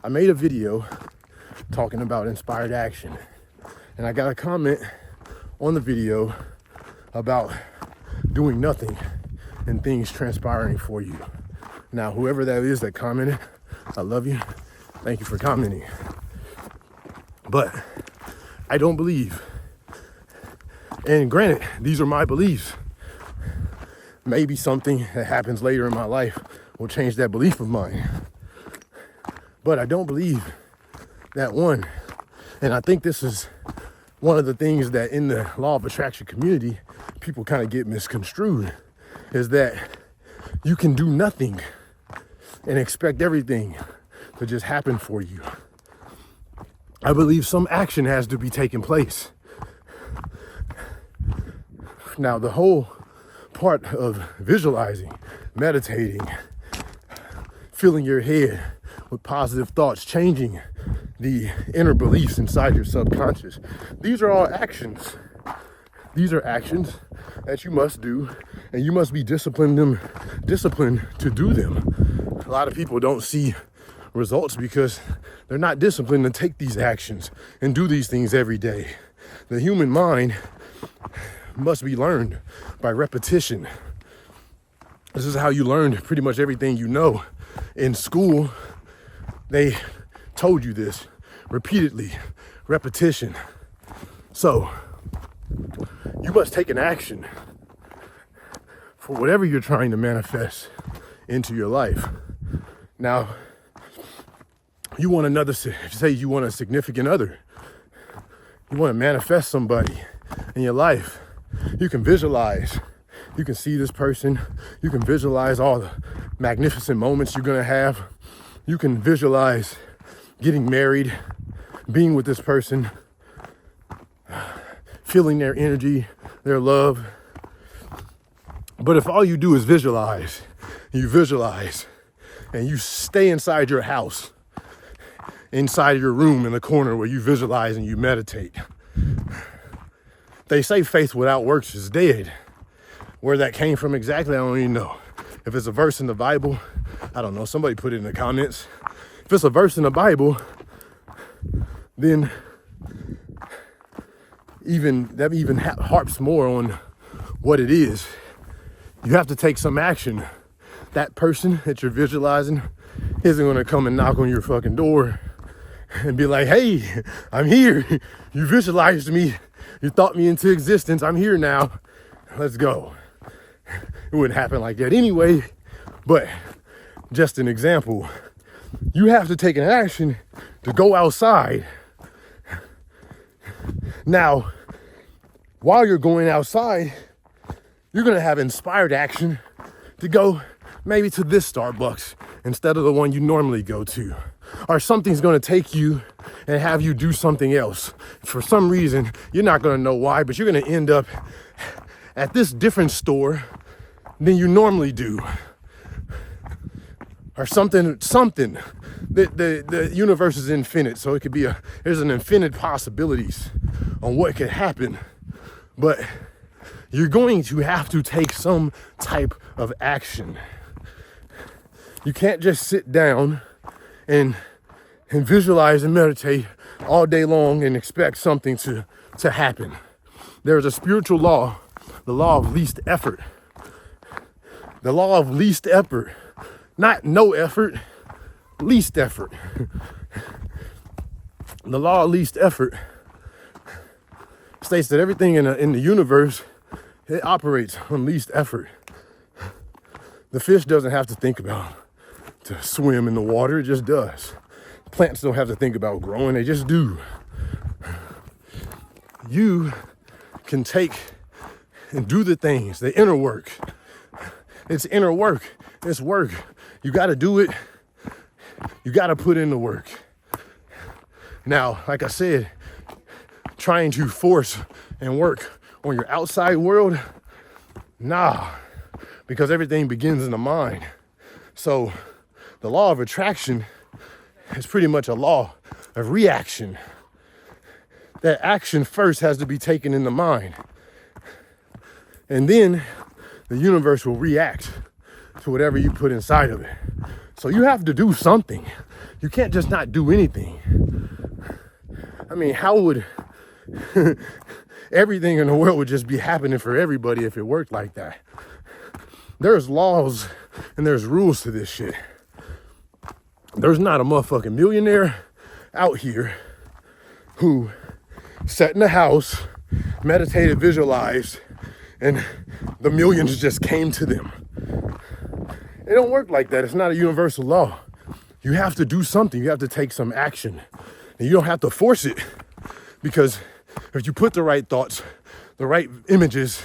I made a video talking about inspired action, and I got a comment on the video about doing nothing and things transpiring for you. Now, whoever that is that commented, I love you. Thank you for commenting. But I don't believe, and granted, these are my beliefs. Maybe something that happens later in my life will change that belief of mine. But I don't believe that one. And I think this is one of the things that in the law of attraction community, people kind of get misconstrued, is that you can do nothing and expect everything to just happen for you. I believe some action has to be taking place. Now, the whole part of visualizing, meditating, filling your head with positive thoughts, changing the inner beliefs inside your subconscious. These are all actions. These are actions that you must do, and you must be disciplined to do them. A lot of people don't see results because they're not disciplined to take these actions and do these things every day. The human mind must be learned by repetition. This is how you learn pretty much everything you know. In school, they told you this repeatedly, repetition. So you must take an action for whatever you're trying to manifest into your life. Now, you want say you want a significant other. You want to manifest somebody in your life. You can visualize. You can see this person. You can visualize all the magnificent moments you're going to have. You can visualize getting married, being with this person, feeling their energy, their love. But if all you do is visualize, and you stay inside your house, inside your room in the corner where you visualize and you meditate, they say faith without works is dead. Where that came from exactly, I don't even know. If it's a verse in the Bible, I don't know. Somebody put it in the comments. If it's a verse in the Bible, then that even harps more on what it is. You have to take some action. That person that you're visualizing isn't going to come and knock on your fucking door and be like, hey, I'm here. You visualized me. You thought me into existence. I'm here now. Let's go. It wouldn't happen like that anyway, but just an example. You have to take an action to go outside. Now, while you're going outside, you're going to have inspired action to go maybe to this Starbucks instead of the one you normally go to. Or something's going to take you and have you do something else. For some reason, you're not going to know why, but you're going to end up at this different store than you normally do. Or something. The universe is infinite, so it could be there's an infinite possibilities on what could happen. But you're going to have to take some type of action. You can't just sit down and visualize and meditate all day long and expect something to happen. There's a spiritual law, the law of least effort. The law of least effort. Not no effort, least effort. The law of least effort states that everything in the universe, it operates on least effort. The fish doesn't have to think about to swim in the water, it just does. Plants don't have to think about growing, they just do. You can take and do the things, the inner work. It's inner work, it's work. You gotta do it, you gotta put in the work. Now, like I said, trying to force and work on your outside world, nah, because everything begins in the mind. So the law of attraction is pretty much a law of reaction. That action first has to be taken in the mind. And then the universe will react to whatever you put inside of it. So you have to do something. You can't just not do anything. I mean, how would everything in the world would just be happening for everybody if it worked like that? There's laws and there's rules to this shit. There's not a motherfucking millionaire out here who sat in a house, meditated, visualized, and the millions just came to them. It don't work like that. It's not a universal law. You have to do something. You have to take some action. And you don't have to force it, because if you put the right thoughts, the right images,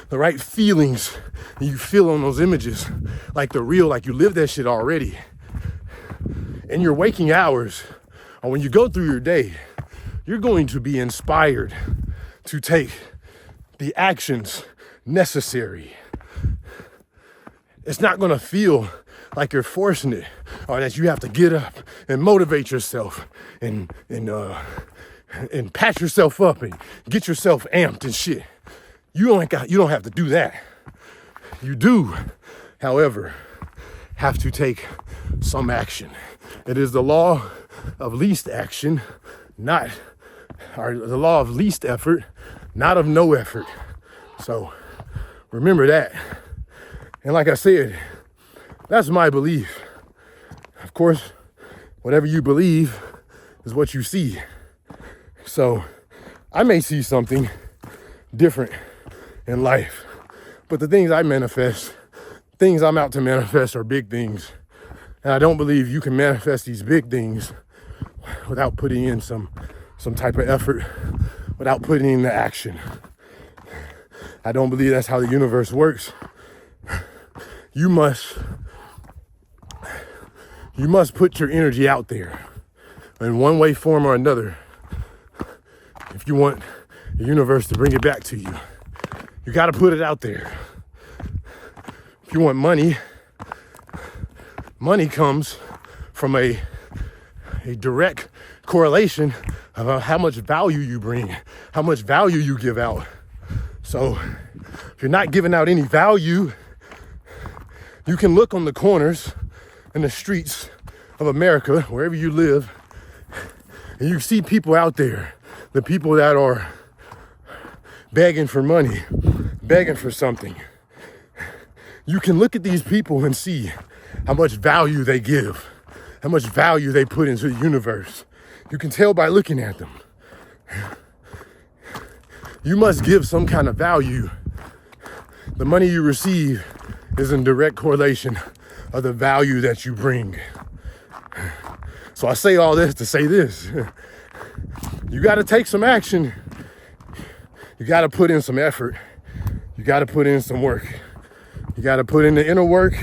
the right feelings, and you feel on those images like they're real, like you live that shit already, in your waking hours, or when you go through your day, you're going to be inspired to take the actions necessary. It's not going to feel like you're forcing it, or that you have to get up and motivate yourself and pat yourself up and get yourself amped and shit. You don't have to do that. You do, however, have to take some action. It is the law of least action, or the law of least effort, not of no effort. So remember that. And like I said, that's my belief. Of course, whatever you believe is what you see. So I may see something different in life, but the things I manifest, things I'm out to manifest, are big things. And I don't believe you can manifest these big things without putting in some type of effort, without putting in the action. I don't believe that's how the universe works. You must put your energy out there in one way, form, or another if you want the universe to bring it back to you. You got to put it out there. If you want money, money comes from a direct correlation of how much value you bring, how much value you give out. So if you're not giving out any value, you can look on the corners and the streets of America, wherever you live, and you see people out there, the people that are begging for money, begging for something. You can look at these people and see how much value they give, how much value they put into the universe. You can tell by looking at them. You must give some kind of value. The money you receive is in direct correlation of the value that you bring. So I say all this to say this. You got to take some action. You got to put in some effort. You got to put in some work. You got to put in the inner work.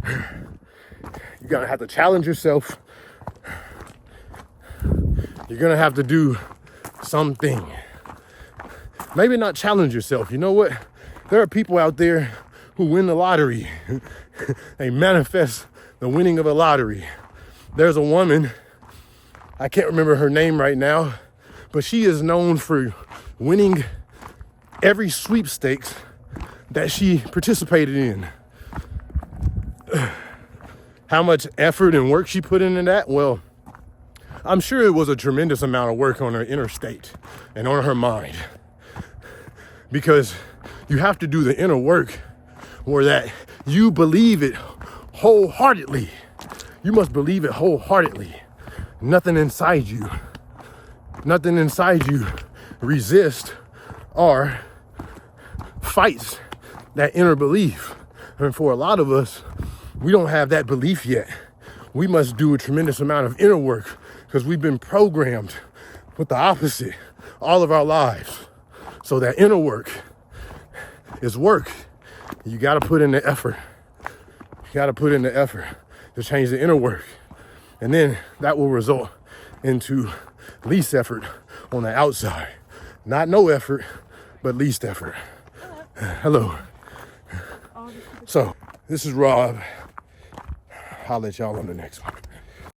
You're going to have to challenge yourself. You're going to have to do something. Maybe not challenge yourself. You know what? There are people out there who win the lottery. They manifest the winning of a lottery. There's a woman, I can't remember her name right now, but she is known for winning every sweepstakes that she participated in. How much effort and work she put into that? Well, I'm sure it was a tremendous amount of work on her inner state and on her mind. Because you have to do the inner work where that you believe it wholeheartedly. You must believe it wholeheartedly. Nothing inside you resists or fights that inner belief. And for a lot of us, we don't have that belief yet. We must do a tremendous amount of inner work because we've been programmed with the opposite all of our lives. So that inner work is work. You got to put in the effort. You got to put in the effort to change the inner work. And then that will result into least effort on the outside. Not no effort, but least effort. Hello. So, this is Rob. I'll let y'all on the next one.